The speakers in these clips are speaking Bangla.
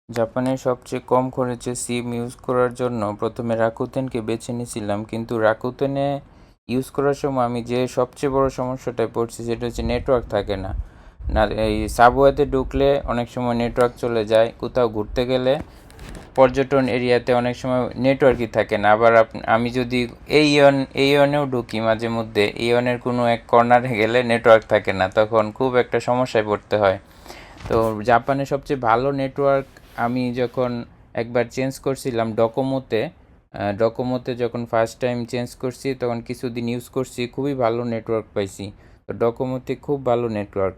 জাপানের সবচেয়ে কম খরচে সিম ইউজ করার জন্য প্রথমে রাকুতেনকে বেছে নিয়েছিলাম, কিন্তু রাকুতেনে ইউজ করার সময় আমি যে সবচেয়ে বড় সমস্যাটায় পড়ছি সেটা হচ্ছে নেটওয়ার্ক থাকে না। এই সাবওয়েতে ঢুকলে অনেক সময় নেটওয়ার্ক চলে যায়, কোথাও ঘুরতে গেলে পর্যটন এরিয়াতে অনেক সময় নেটওয়ার্কই থাকে না। আবার আমি যদি এই ইয়নেও ঢুকি মাঝে মধ্যে, এই ইয়নের কোনো এক কর্নারে গেলে নেটওয়ার্ক থাকে না, তখন খুব একটা সমস্যায় পড়তে হয়। তো জাপানের সবচেয়ে ভালো নেটওয়ার্ক আমি যখন একবার চেঞ্জ করছিলাম ডকোমোতে যখন ফার্স্ট টাইম চেঞ্জ করছি তখন কিছুদিন ইউজ করছি, খুবই ভালো নেটওয়ার্ক পাইছি। তো ডকোমোতে খুব ভালো নেটওয়ার্ক।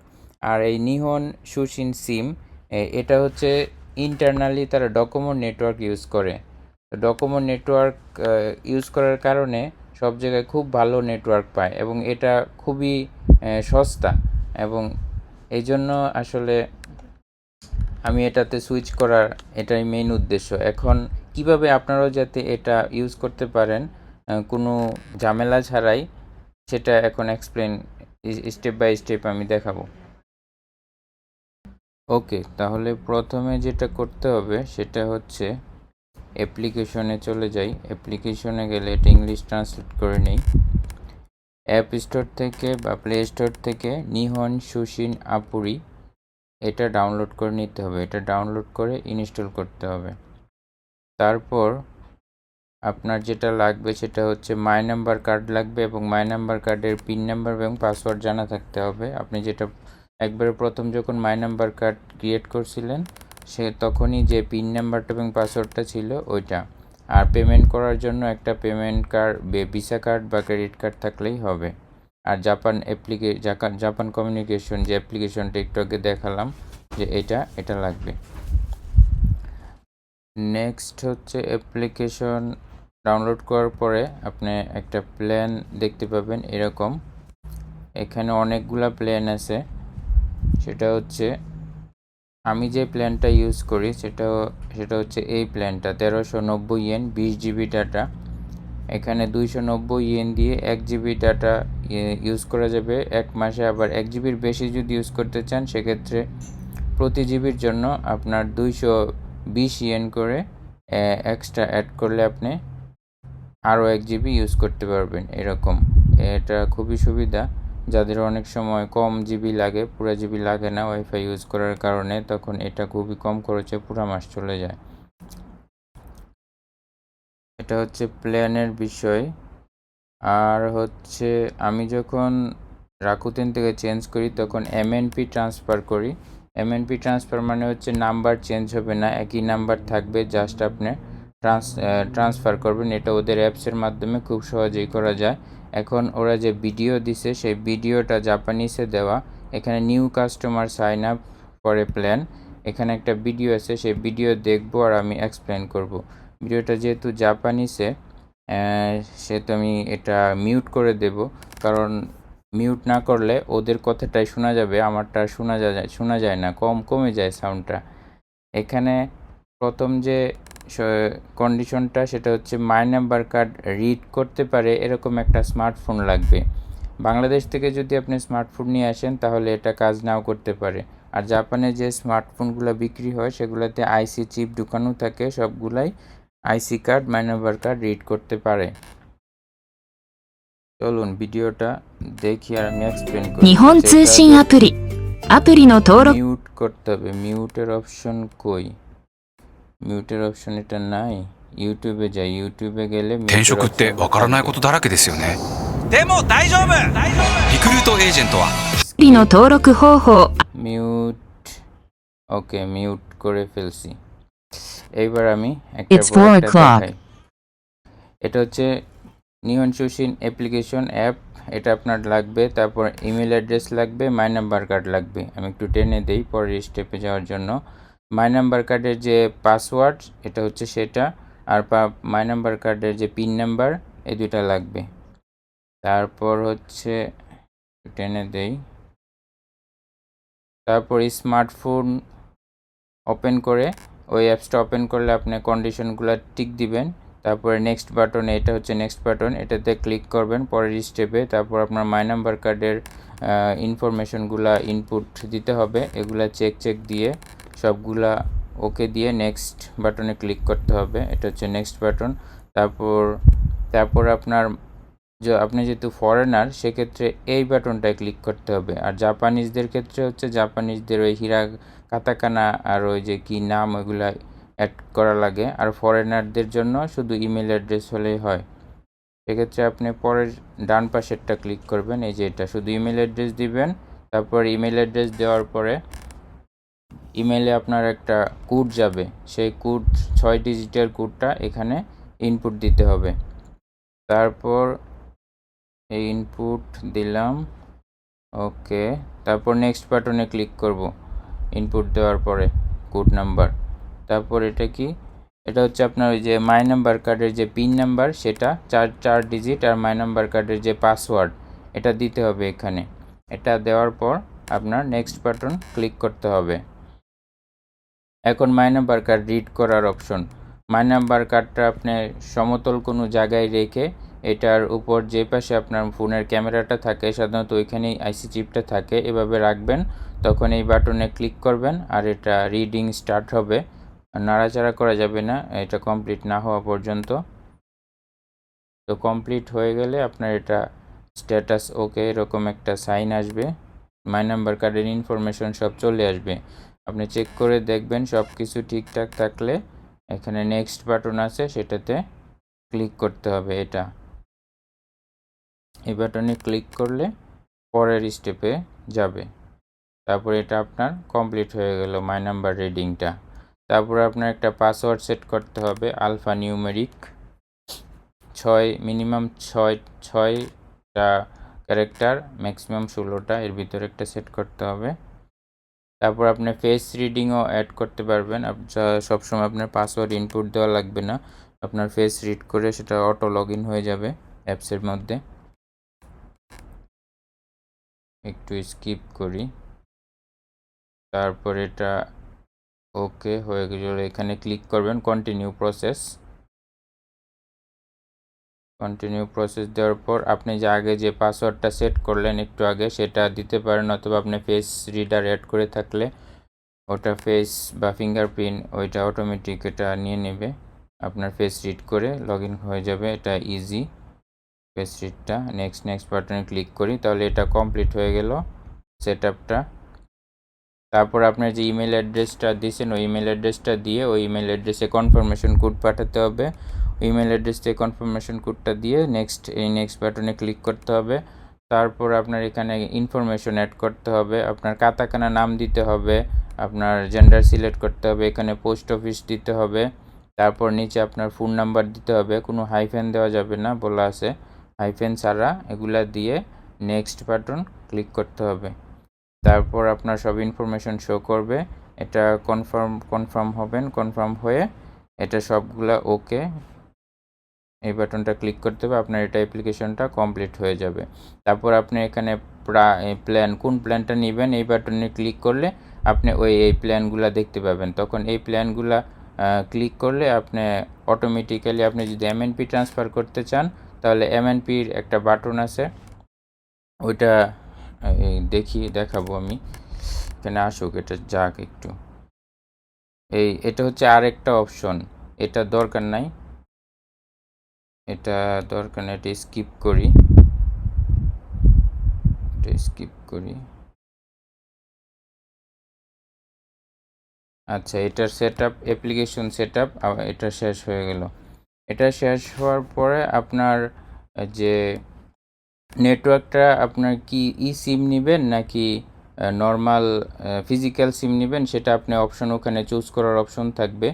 আর এই নিহন সুশিন সিম, এটা হচ্ছে ইন্টারনালি তারা ডকোমো নেটওয়ার্ক ইউজ করে। তো ডকোমো নেটওয়ার্ক ইউজ করার কারণে সব জায়গায় খুব ভালো নেটওয়ার্ক পায় এবং এটা খুবই সস্তা, এবং এই জন্য আসলে আমি এটাতে সুইচ করার এটাই মেইন উদ্দেশ্য। এখন কিভাবে আপনারাও যাতে এটা ইউজ করতে পারেন কোনো ঝামেলা ছাড়াই, সেটা এখন এক্সপ্লেন স্টেপ বাই স্টেপ আমি দেখাবো। ওকে, তাহলে প্রথমে যেটা করতে হবে সেটা হচ্ছে অ্যাপ্লিকেশনে চলে যাই। অ্যাপ্লিকেশনে গেলে এটা ইংলিশ ট্রান্সলেট করে নেই। অ্যাপ স্টোর থেকে বা প্লে স্টোর থেকে নিহন সুশিন আপুরি এটা ডাউনলোড করে নিতে হবে। এটা ডাউনলোড করে ইনস্টল করতে হবে। তারপর আপনার যেটা লাগবে সেটা হচ্ছে মাই নাম্বার কার্ড লাগবে, এবং মাই নাম্বার কার্ডের পিন নাম্বার এবং পাসওয়ার্ড জানা থাকতে হবে। আপনি যেটা একবারে প্রথম যখন মাই নাম্বার কার্ড ক্রিয়েট করছিলেন সে তখনই যে পিন নাম্বারটা এবং পাসওয়ার্ডটা ছিল ওইটা। আর পেমেন্ট করার জন্য একটা পেমেন্ট কার্ড, ভিসা কার্ড বা ক্রেডিট কার্ড থাকলেই হবে। আর জাপান কমিউনিকেশন যে অ্যাপ্লিকেশনটা একটু আগে দেখালাম যে এটা লাগবে। নেক্সট হচ্ছে অ্যাপ্লিকেশন ডাউনলোড করার পরে আপনি একটা প্ল্যান দেখতে পাবেন এরকম। এখানে অনেকগুলা প্ল্যান আছে। সেটা হচ্ছে আমি যে প্ল্যানটা ইউজ করি সেটা হচ্ছে এই প্ল্যানটা 1390 ইয়েন, 20 জিবি ডাটা। এখানে 290 ইয়েন দিয়ে 1 জিবি ডাটা ইউজ করা যাবে 1 মাসে। আবার 1 জিবির বেশি যদি ইউজ করতে চান সেক্ষেত্রে প্রতি জিবির জন্য আপনার 220 ইয়েন করে এক্সট্রা অ্যাড করলে আপনি আরও 1 জিবি ইউজ করতে পারবেন এরকম। এটা খুবই সুবিধা যাদের অনেক সময় কম জিবি লাগে, পুরো জিবি লাগে না ওয়াইফাই ইউজ করার কারণে, তখন এটা খুবই কম খরচে পুরো মাস চলে যায়। এটা হচ্ছে প্ল্যানের বিষয়। আর হচ্ছে আমি যখন রাকুতেন থেকে চেঞ্জ করি তখন এমএনপি ট্রান্সফার করি। এমএনপি ট্রান্সফার মানে হচ্ছে নাম্বার চেঞ্জ হবে না, একই নাম্বার থাকবে, জাস্ট আপনি ট্রান্সফার করবেন। এটা ওদের অ্যাপসের মাধ্যমে খুব সহজেই করা যায়। এখন ওরা যে ভিডিও দিছে সেই ভিডিওটা জাপানিসে দেওয়া। এখানে new customer sign up for a plan, এখানে একটা ভিডিও আছে, সেই ভিডিও দেখবো আর আমি এক্সপ্লেন করব। ভিডিওটা যেহেতু জাপানিসে সেহেতু আমি এটা মিউট করে দেব, কারণ মিউট না করলে ওদের কথাটাই শোনা যাবে, আমারটা শোনা যায় না, কমে যায় সাউন্ডটা। এখানে প্রথম যে কন্ডিশনটা সেটা হচ্ছে মাই নাম্বার কার্ড রিড করতে পারে এরকম একটা স্মার্টফোন লাগবে। বাংলাদেশ থেকে যদি আপনি স্মার্টফোন নিয়ে আসেন তাহলে এটা কাজ নাও করতে পারে। আর জাপানে যে স্মার্টফোনগুলো বিক্রি হয় সেগুলোতে আইসি চিপ ঢুকানো থাকে, সবগুলাই IC card my number card read করতে পারে। চলুন ভিডিওটা দেখি আর আমি এক্সপ্লেন করি। 日本通信アプリの登録 মিউট করতে হবে। মিউটের অপশন কই? মিউটের অপশন এটা নাই। ইউটিউবে যাই, ইউটিউবে গেলে 転職ってわからないことだらけですよね。でも大丈夫。リクルートエージェントはアプリの登録方法 মিউট। ওকে, মিউট করে ফেলছি। এইবার আমি একটা It's 4 o'clock. দেখাই। এটা হচ্ছে নিহন সুশিন অ্যাপ্লিকেশন অ্যাপ, এটা আপনার লাগবে। তারপর ইমেল অ্যাড্রেস লাগবে, মাই নাম্বার কার্ড লাগবে। আমি একটু টেনে দেই পরের স্টেপে যাওয়ার জন্য। মাই নাম্বার কার্ডের যে পাসওয়ার্ড এটা হচ্ছে সেটা, আর মাই নাম্বার কার্ডের যে পিন নাম্বার, এই দুটা লাগবে। তারপর হচ্ছে টেনে দেই। তারপর স্মার্টফোন ওপেন করে ওই অ্যাপসটা ওপেন করলে আপনি কন্ডিশনগুলো টিক দিবেন। তারপরে নেক্সট বাটন, এটা হচ্ছে নেক্সট বাটন, এটাতে ক্লিক করবেন পরের স্টেপে। তারপর আপনার মাই নাম্বার কার্ডের ইনফরমেশনগুলো ইনপুট দিতে হবে, এগুলা চেক দিয়ে সবগুলা ওকে দিয়ে নেক্সট বাটনে ক্লিক করতে হবে, এটা হচ্ছে নেক্সট বাটন। তারপর আপনার আপনি যেহেতু ফরেনার সেক্ষেত্রে এই বাটনটায় ক্লিক করতে হবে। আর জাপানিজদের ক্ষেত্রে হচ্ছে জাপানিজদের ওই হিরা কাতাকানা আর ওই যে কি নাম ওইগুলা অ্যাড করা লাগে। আর ফরেনারদের জন্য শুধু ইমেল অ্যাড্রেস হলেই হয়। সেক্ষেত্রে আপনি পরের ডান পাশেরটা ক্লিক করবেন, এই যে এটা শুধু ইমেল অ্যাড্রেস দিবেন। তারপর ইমেল অ্যাড্রেস দেওয়ার পরে ইমেলে আপনার একটা কোড যাবে, সেই কোড 6 ডিজিটের কোডটা এখানে ইনপুট দিতে হবে। তারপর এই ইনপুট দিলাম, ওকে। তারপর নেক্সট বাটনে ক্লিক করব ইনপুট দেওয়ার পরে কোড নাম্বার। তারপর এটা কি, এটা হচ্ছে আপনার ওই যে মাই নাম্বার কার্ডের যে পিন নাম্বার সেটা 4 ডিজিট, আর মাই নাম্বার কার্ডের যে পাসওয়ার্ড এটা দিতে হবে এখানে। এটা দেওয়ার পর আপনার নেক্সট বাটন ক্লিক করতে হবে। এখন মাই নাম্বার কার্ড রিড করার অপশন। মাই নাম্বার কার্ডটা আপনি সমতল কোনো জায়গায় রেখে এটার উপর যে পাশে আপনার ফোনের ক্যামেরাটা থাকে সাধারণত ওইখানেই আইসি চিপটা থাকে, এভাবে রাখবেন। তখন এই বাটনে ক্লিক করবেন আর এটা রিডিং স্টার্ট হবে। নাড়াচাড়া করা যাবে না এটা কমপ্লিট না হওয়া পর্যন্ত। তো কমপ্লিট হয়ে গেলে আপনার এটা স্ট্যাটাস ওকে এরকম একটা সাইন আসবে, মাই নাম্বার কার্ডের ইনফরমেশন সব চলে আসবে। আপনি চেক করে দেখবেন সব কিছু ঠিকঠাক থাকলে এখানে নেক্সট বাটন আছে সেটাতে ক্লিক করতে হবে। এটা এই বাটনে ক্লিক করলে পরের স্টেপে যাবে। তারপর এটা আপনার কমপ্লিট হয়ে গেল মাই নাম্বার রিডিংটা। তারপর আপনার একটা পাসওয়ার্ড সেট করতে হবে আলফা নিউমেরিক 6, মিনিমাম 6টা ক্যারেক্টার, ম্যাক্সিমাম 16টা, এর ভিতরে একটা সেট করতে হবে। তারপর আপনি ফেস রিডিংও অ্যাড করতে পারবেন। সবসময় আপনার পাসওয়ার্ড ইনপুট দেওয়া লাগবে না, আপনার ফেস রিড করে সেটা অটো লগ ইন হয়ে যাবে অ্যাপসের মধ্যে। একটু স্কিপ করি। তারপর এটা ওকে হয়ে গেলে এখানে ক্লিক করবেন কন্টিনিউ প্রসেস। কন্টিনিউ প্রসেস দেওয়ার পর আপনি যে আগে যে পাসওয়ার্ডটা সেট করলেন একটু আগে সেটা দিতে পারেন, অথবা আপনি ফেস রিডার অ্যাড করে থাকলে ওটা ফেস বা ফিঙ্গারপ্রিন্ট ওইটা অটোমেটিক এটা নিয়ে নেবে, আপনার ফেস রিড করে লগ ইন হয়ে যাবে। এটা ইজি ফেস রিডটা। নেক্সট বাটনে ক্লিক করি, তাহলে এটা কমপ্লিট হয়ে গেল সেটআপটা। তারপর আপনার যে ইমেল অ্যাড্রেসটা দিয়েছেন ওই ইমেল অ্যাড্রেসটা দিয়ে ওই ইমেল অ্যাড্রেসে কনফার্মেশন কোড পাঠাতে হবে। ইমেল অ্যাড্রেস থেকে কনফার্মেশন কোডটা দিয়ে নেক্সট বাটনে ক্লিক করতে হবে। তারপর আপনার এখানে ইনফরমেশন অ্যাড করতে হবে, আপনার কাতাকানা নাম দিতে হবে, আপনার জেন্ডার সিলেক্ট করতে হবে, এখানে পোস্ট অফিস দিতে হবে। তারপর নিচে আপনার ফোন নাম্বার দিতে হবে, কোনো হাইফেন দেওয়া যাবে না বলা আছে, হাইফেন ছাড়া এগুলা দিয়ে নেক্সট বাটন ক্লিক করতে হবে। তারপর আপনার সব ইনফরমেশন শো করবে, এটা কনফার্ম হবেন। কনফার্ম হয়ে এটা সবগুলা ওকে এই বাটনটা ক্লিক করতে হবে, আপনার এটা অ্যাপ্লিকেশনটা কমপ্লিট হয়ে যাবে। তারপর আপনি এখানে কোন প্ল্যানটা নেবেন এই বাটনে ক্লিক করলে আপনি এই প্ল্যানগুলা দেখতে পাবেন। তখন এই প্ল্যানগুলা ক্লিক করলে আপনি অটোমেটিক্যালি আপনি যদি এমএনপি ট্রান্সফার করতে চান তাহলে এমএনপির একটা বাটন আছে, ওইটা দেখাবো আমি, এখানে আসুক, এটা যাক একটু। এটা হচ্ছে আরেকটা অপশন, এটা দরকার নাই, এটা স্কিপ করি। আচ্ছা, এটার অ্যাপ্লিকেশন সেটআপ এটা শেষ হয়ে গেল। এটা শেষ হওয়ার পরে আপনার যে নেটওয়ার্কটা আপনার কি সিম নেবেন নাকি নর্মাল ফিজিক্যাল সিম নেবেন সেটা আপনি অপশন ওখানে চুজ করার অপশন থাকবে।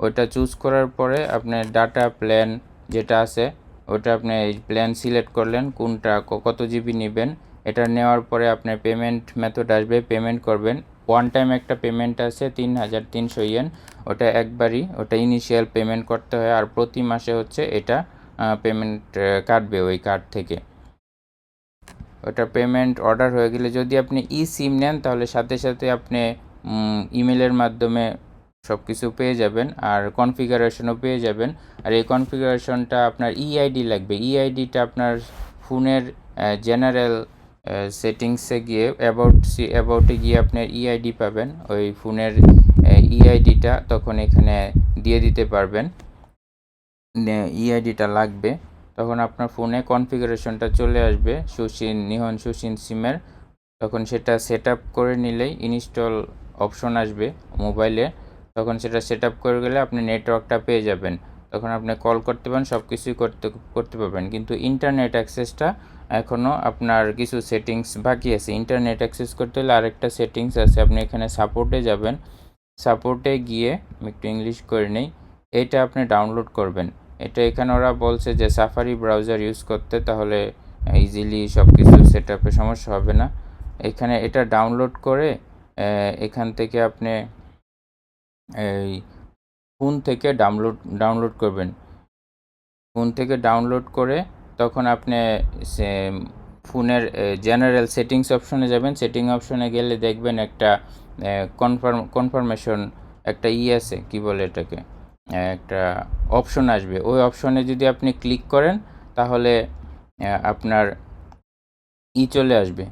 ওটা চুজ করার পরে আপনার ডাটা প্ল্যান যেটা আছে ওটা আপনি এই প্ল্যান সিলেক্ট করলেন, কোনটা কত জিবি নেবেন। এটা নেওয়ার পরে আপনার পেমেন্ট মেথড আসবে, পেমেন্ট করবেন। ওয়ান টাইম একটা পেমেন্ট আছে 3300 ইয়েন, ওটা একবারই, ওটা ইনিশিয়াল পেমেন্ট করতে হয়। আর প্রতি মাসে হচ্ছে এটা পেমেন্ট কাটবে ওই কার্ড থেকে। ওটা পেমেন্ট অর্ডার হয়ে গেলে যদি আপনি সিম নেন তাহলে সাথে সাথে আপনি ইমেলের মাধ্যমে সব কিছু পেয়ে যাবেন আর কনফিগারেশনও পেয়ে যাবেন। আর এই কনফিগারেশনটা আপনার ইআইডি লাগবে। ইআইডিটা আপনার ফোনের জেনারেল সেটিংসে গিয়ে অ্যাবাউটে গিয়ে আপনার ইআইডি পাবেন। ওই ফোনের ইআইডিটা তখন এখানে দিয়ে দিতে পারবেন। ইআইডিটা লাগবে, তখন আপনার ফোনে কনফিগারেশনটা চলে আসবে নিহন সুশিন সিমের। তখন সেটা সেট আপ করে নিলেই ইনস্টল অপশন আসবে মোবাইলে, তখন সেটা সেট আপ করে গেলে আপনি নেটওয়ার্কটা পেয়ে যাবেন। তখন আপনি কল করতে পারেন, সব কিছুই করতে পারবেন। কিন্তু ইন্টারনেট অ্যাক্সেসটা এখনও আপনার কিছু সেটিংস বাকি আছে। ইন্টারনেট অ্যাক্সেস করতে হলে আরেকটা সেটিংস আছে, আপনি এখানে সাপোর্টে যাবেন। সাপোর্টে গিয়ে আমি একটু ইংলিশ করে নেই, এটা আপনি ডাউনলোড করবেন। এটা এখানে ওরা বলছে যে সাফারি ব্রাউজার ইউজ করতে, তাহলে ইজিলি সব কিছু সেট আপে সমস্যা হবে না। এখানে এটা ডাউনলোড করে এখান থেকে আপনি এই ফোন থেকে ডাউনলোড করবেন। ফোন থেকে ডাউনলোড করে তখন আপনি ফোনের জেনারেল সেটিংস অপশনে যাবেন। সেটিং অপশনে গেলে দেখবেন একটা কনফার্মেশন একটা আছে, কি বলে এটাকে, একটা অপশন আসবে। ওই অপশনে যদি আপনি ক্লিক করেন তাহলে আপনার চলে আসবে।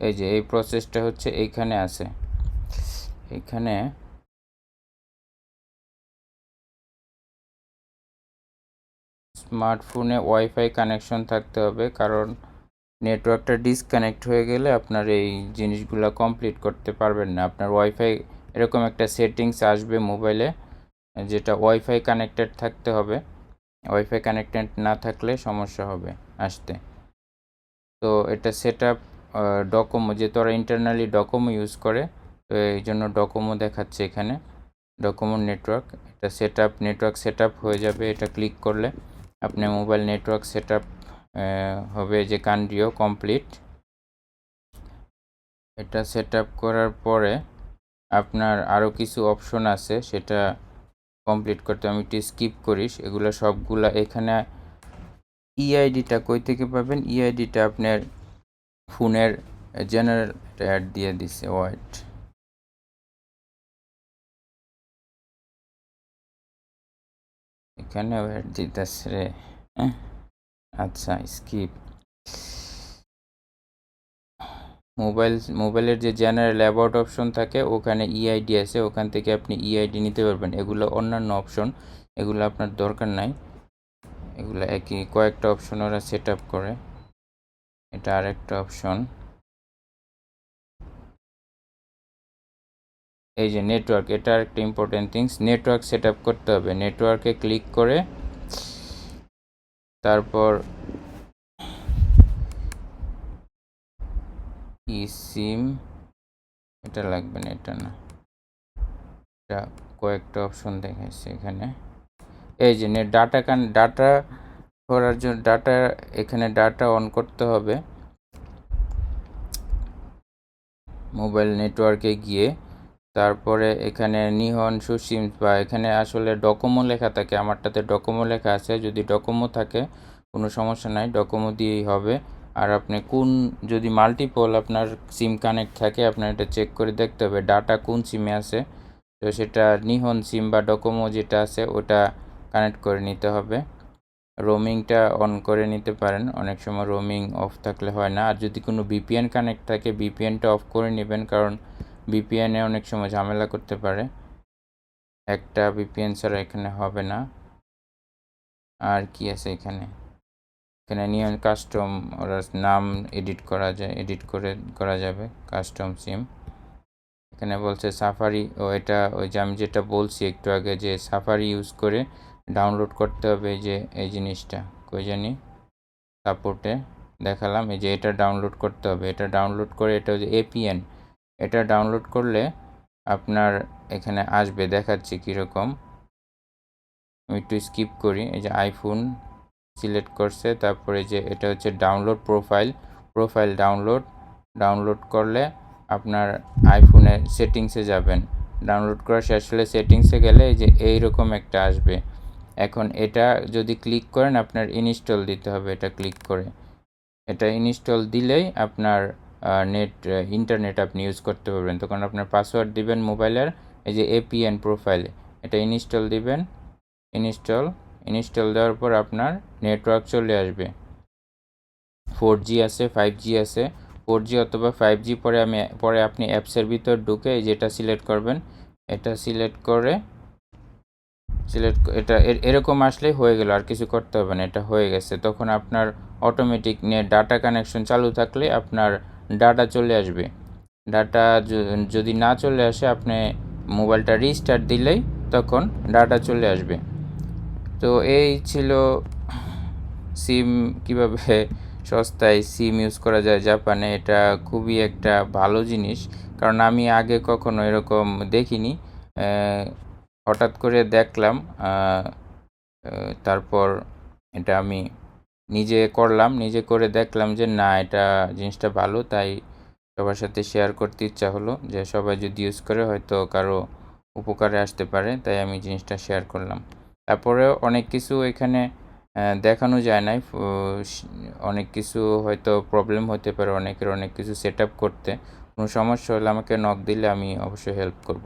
এই যে এই প্রসেসটা হচ্ছে এইখানে আছে। এখানে স্মার্টফোনে ওয়াইফাই কানেকশন থাকতে হবে, কারণ নেটওয়ার্কটা ডিসকানেক্ট হয়ে গেলে আপনার এই জিনিসগুলো কমপ্লিট করতে পারবেন না। আপনার ওয়াইফাই এরকম একটা সেটিংস আসবে মোবাইলে, যেটা ওয়াইফাই কানেক্টেড থাকতে হবে। ওয়াইফাই কানেক্টেড না থাকলে সমস্যা হবে আসতে। তো এটা সেট আপ ডকোমো, যেহেতু ওরা ইন্টারনালি ডকোমো ইউজ করে, তো এই জন্য ডকোমো দেখাচ্ছে এখানে, ডকোমো নেটওয়ার্ক। এটা নেটওয়ার্ক সেট আপ হয়ে যাবে। এটা ক্লিক করলে আপনার মোবাইল নেটওয়ার্ক সেট আপ হবে, যে কান্ট্রিও কমপ্লিট। এটা সেট আপ করার পরে আপনার আরও কিছু অপশন আছে, সেটা কমপ্লিট করতে আমি একটু স্কিপ করিস। এগুলো সবগুলা এখানে ইআইডিটা কই থেকে পাবেন? ইআইডিটা আপনার ফোনের জেনারেল অ্যাড দিয়ে দিছে, ওয়াইট এখানে অ্যাড দিতেছে রে। আচ্ছা, স্কিপ। মোবাইলের যে জেনারেল অ্যাবাউট অপশন থাকে ওখানে ইআইডি আছে, ওখান থেকে আপনি ইআইডি নিতে পারবেন। এগুলো অন্যান্য অপশন, এগুলো আপনার দরকার নাই। এগুলো একই কয়েকটা অপশন ওরা সেট আপ করে। এটা আরেকটা অপশন। এই যে নেটওয়ার্ক, এটা আরেকটা important things. Network set up করতে হবে। নেটওয়ার্কে ক্লিক করে তারপর সিম, এটা লাগবে না, এটা না, এটা কয়েকটা অপশন দেখাচ্ছে এখানে। এই যে ডাটা করার জন্য এখানে ডাটা অন করতে হবে। মোবাইল নেটওয়ার্কে গিয়ে তারপরে এখানে নিহন সুসিম, বা এখানে আসলে ডকোমো লেখা থাকে, আমারটাতে ডকোমো লেখা আছে। যদি ডকোমো থাকে কোনো সমস্যা নাই, ডকোমো দিয়েই হবে। আর আপনি যদি মাল্টিপল আপনার সিম কানেক্ট থাকে, আপনার এটা চেক করে দেখতে হবে ডাটা কোন সিমে আছে। তো সেটা নিহন সিম বা ডকোমো যেটা আছে ওটা কানেক্ট করে নিতে হবে। রোমিংটা অন করে নিতে পারেন, অনেক সময় রোমিং অফ থাকলে হয় না। আর যদি কোনো ভিপিএন কানেক্ট থাকে, ভিপিএনটা অফ করে নেবেন, কারণ ভিপিএনে অনেক সময় ঝামেলা করতে পারে। একটা ভিপিএন ছাড়া এখানে হবে না। আর কি আছে এখানে? এখানে নিয়ন কাস্টম, ওরা নাম এডিট করা যাবে কাস্টম সিম। এখানে বলছে সাফারি, এটা ওই যে আমি যেটা বলছি একটু আগে, যে সাফারি ইউজ করে ডাউনলোড করতে হবে। যে এই জিনিসটা কই জানি, সাপোর্টে দেখালাম, এই যে এটা ডাউনলোড করতে হবে। এটা ডাউনলোড করে, এটা হচ্ছে এপিএন, এটা ডাউনলোড করলে আপনার এখানে আসবে, দেখাচ্ছি কীরকম। আমি একটু স্কিপ করি। এই যে আইফোন সিলেক্ট করছে, তারপরে যে এটা হচ্ছে ডাউনলোড প্রোফাইল ডাউনলোড করলে আপনার আইফোনের সেটিংসে যাবেন। ডাউনলোড করা শেষ হলে সেটিংসে গেলে এই যে এইরকম একটা আসবে। এখন এটা যদি ক্লিক করেন, আপনার ইনস্টল দিতে হবে। এটা ক্লিক করে এটা ইনস্টল দিলেই আপনার ইন্টারনেট আপনি ইউজ করতে পারবেন। তখন আপনার পাসওয়ার্ড দিবেন মোবাইলের, এই যে এপিএন প্রোফাইলে এটা ইনস্টল দিবেন। ইনস্টল দেওয়ার পর আপনার নেটওয়ার্ক চলে আসবে। 4G আছে, 5G আছে। 4G অথবা 5G, পরে আপনি অ্যাপসের ভিতর ঢুকে যেটা সিলেক্ট করবেন, এটা সিলেক্ট করে এটা এরকম আসলেই হয়ে গেল, আর কিছু করতে হবে না, এটা হয়ে গেছে। তখন আপনার অটোমেটিক নেট ডাটা কানেকশন চালু থাকলে আপনার ডাটা চলে আসবে। ডাটা যদি না চলে আসে, আপনি মোবাইলটা রিস্টার্ট দিলেই তখন ডাটা চলে আসবে। তো এই ছিল সিম কিভাবে সস্তায় সিম ইউজ করা যায় জাপানে। এটা খুবই একটা ভালো জিনিস, কারণ আমি আগে কখনো এরকম দেখিনি। হঠাৎ করে দেখলাম, তারপর এটা আমি নিজে করে দেখলাম যে না, এটা জিনিসটা ভালো, তাই সবার সাথে শেয়ার করতে ইচ্ছা হলো যে সবাই যদি ইউজ করে হয়তো কারো উপকারে আসতে পারে, তাই আমি জিনিসটা শেয়ার করলাম। তারপরেও অনেক কিছু এখানে দেখানো যায় নাই, অনেক কিছু হয়তো প্রবলেম হতে পারে অনেকের, অনেক কিছু সেট আপ করতে। কোনো সমস্যা হলে আমাকে নক দিলে আমি অবশ্যই হেল্প করব।